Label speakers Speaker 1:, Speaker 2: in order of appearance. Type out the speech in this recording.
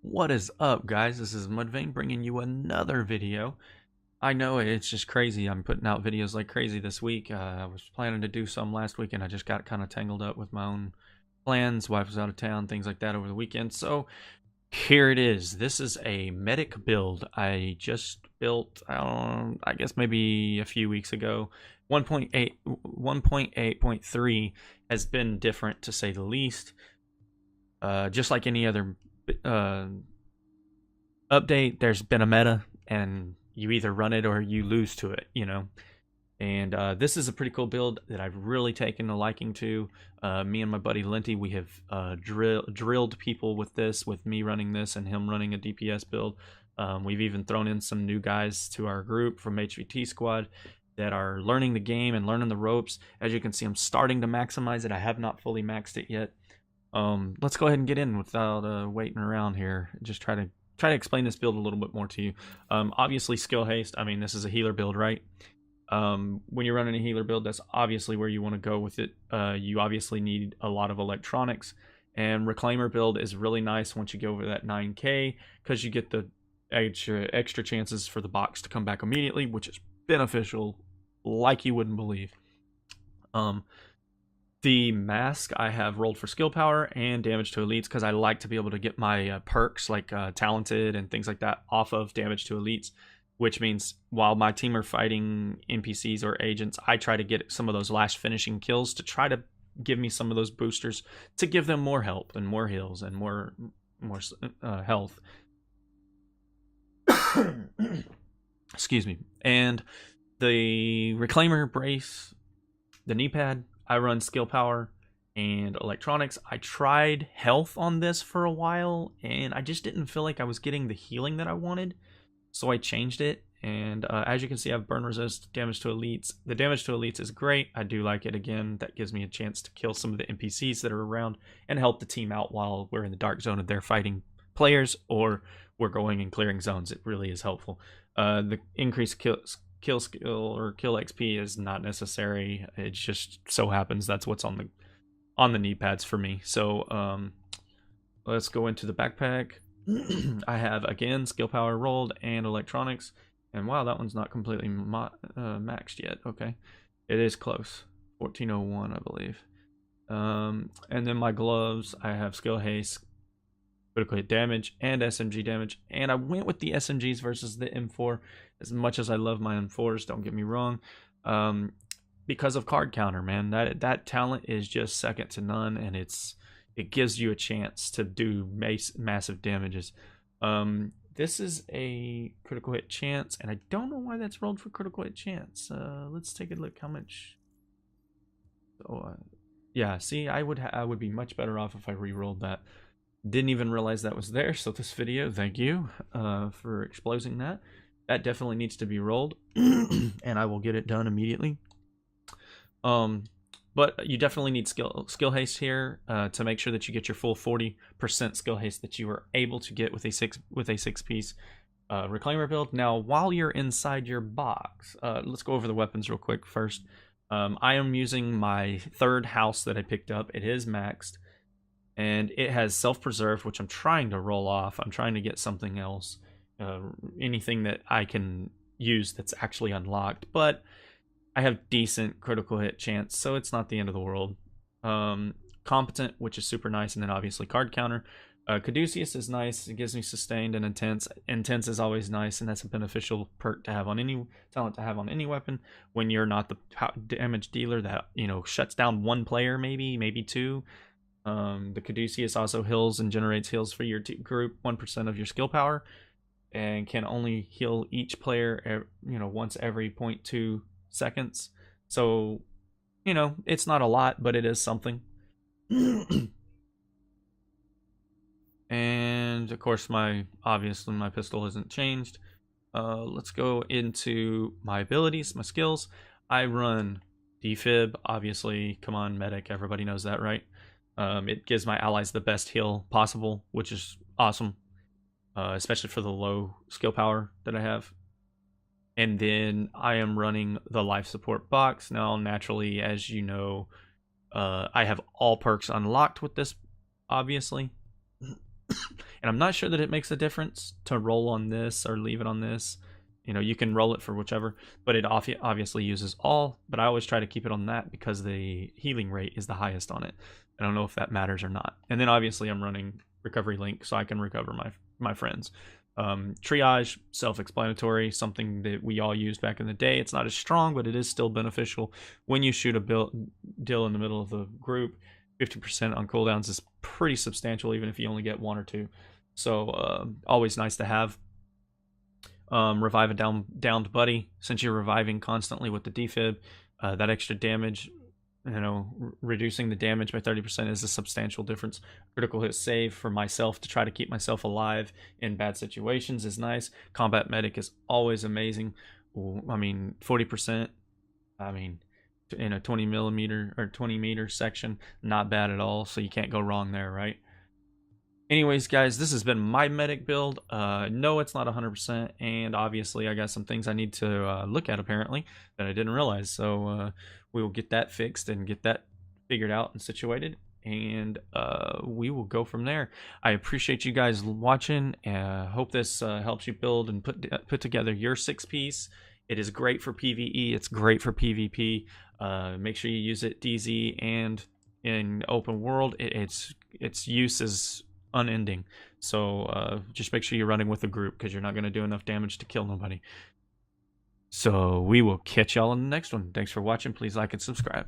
Speaker 1: What is up, guys? This is Muddvain bringing you another video. I know it's just crazy. I'm putting out videos like crazy this week. I was planning to do some last week and I just got kind of tangled up with my own plans. Wife was out of town, things like that over the weekend. So here it is. This is a medic build I just built, I guess maybe a few weeks ago. 1.8.3 has been different to say the least. Just like any other uh, update, there's been a meta, and you either run it or you lose to it, And this is a pretty cool build that I've really taken a liking to. Me and my buddy Linty, we have drilled people with this, with me running this and him running a DPS build. We've even thrown in some new guys to our group from HVT Squad that are learning the game and learning the ropes. As you can see, I'm starting to maximize it. I have not fully maxed it yet. Let's go ahead and get in without waiting around here. Just try to explain this build a little bit more to you. Obviously, skill haste. I mean, this is a healer build, right? When you're running a healer build, that's obviously where you want to go with it. You obviously need a lot of electronics, and reclaimer build is really nice once you go over that 9k, because you get the extra chances for the box to come back immediately, which is beneficial like you wouldn't believe. The mask I have rolled for skill power and damage to elites, because I like to be able to get my perks like talented and things like that off of damage to elites, which means while my team are fighting NPCs or agents, I try to get some of those last finishing kills to try to give me some of those boosters to give them more help and more heals and more health. Excuse me. And the reclaimer brace, the knee pad, I run skill power and electronics. I tried health on this for a while and I just didn't feel like I was getting the healing that I wanted, so I changed it. And as you can see, I have burn resist, damage to elites. The damage to elites is great. I do like it. Again, that gives me a chance to kill some of the NPCs that are around and help the team out while we're in the dark zone and they're fighting players, or we're going and clearing zones. It really is helpful. The increased kill skill or kill XP is not necessary. It just so happens that's what's on the knee pads for me. So let's go into the backpack. I have again skill power rolled and electronics, and wow, that one's not completely maxed yet. Okay, it is close. 1401, I believe. And then my gloves, I have skill haste, critical hit damage, and SMG damage. And I went with the SMGs versus the M4. As much as I love my M4s, don't get me wrong, because of card counter, man. That talent is just second to none, and it gives you a chance to do massive damages. This is a critical hit chance, and I don't know why that's rolled for critical hit chance. Let's take a look how much. Yeah, see, I would be much better off if I re-rolled that. Didn't even realize that was there. So this video, thank you for exposing that. That definitely needs to be rolled, and I will get it done immediately. But you definitely need skill haste here to make sure that you get your full 40% skill haste that you were able to get with a six piece reclaimer build. Now, while you're inside your box, let's go over the weapons real quick first. I am using my third house that I picked up. It is maxed, and it has self-preserve, which I'm trying to roll off. I'm trying to get something else, anything that I can use that's actually unlocked, but I have decent critical hit chance, so it's not the end of the world. Competent, which is super nice, and then obviously card counter. Caduceus is nice. It gives me sustained and intense. Intense is always nice, and that's a beneficial perk to have on any talent to have on any weapon when you're not the damage dealer that shuts down one player, maybe two. The Caduceus also heals and generates heals for your group, 1% of your skill power, and can only heal each player once every 0.2 seconds. So it's not a lot, but it is something. And of course obviously my pistol hasn't changed. Let's go into my abilities, my skills. I run defib, obviously. Come on, medic, everybody knows that, right? It gives my allies the best heal possible, which is awesome, especially for the low skill power that I have. And then I am running the life support box. Now, naturally, as you know, I have all perks unlocked with this, obviously. And I'm not sure that it makes a difference to roll on this or leave it on this. You know, you can roll it for whichever, but it obviously uses all. But I always try to keep it on that because the healing rate is the highest on it. I don't know if that matters or not. And then obviously I'm running recovery link so I can recover my friends. Triage, self-explanatory, something that we all used back in the day. It's not as strong, but it is still beneficial when you shoot a deal in the middle of the group. 50% on cooldowns is pretty substantial, even if you only get 1 or 2. So always nice to have. Revive a downed buddy. Since you're reviving constantly with the defib, that extra damage, reducing the damage by 30% is a substantial difference. Critical hit save for myself to try to keep myself alive in bad situations is nice. Combat medic is always amazing. 40%. In a 20 millimeter or 20 meter section, not bad at all. So you can't go wrong there, right? Anyways, guys, this has been my medic build. No, it's not 100%, and obviously I got some things I need to look at apparently that I didn't realize. So we will get that fixed and get that figured out and situated, and we will go from there. I appreciate you guys watching. Hope this helps you build and put together your 6-piece. It is great for PvE. It's great for PvP. Make sure you use it DZ and in open world. Its use is unending. So just make sure you're running with a group because you're not going to do enough damage to kill nobody. So we will catch y'all in the next one. Thanks for watching. Please like and subscribe.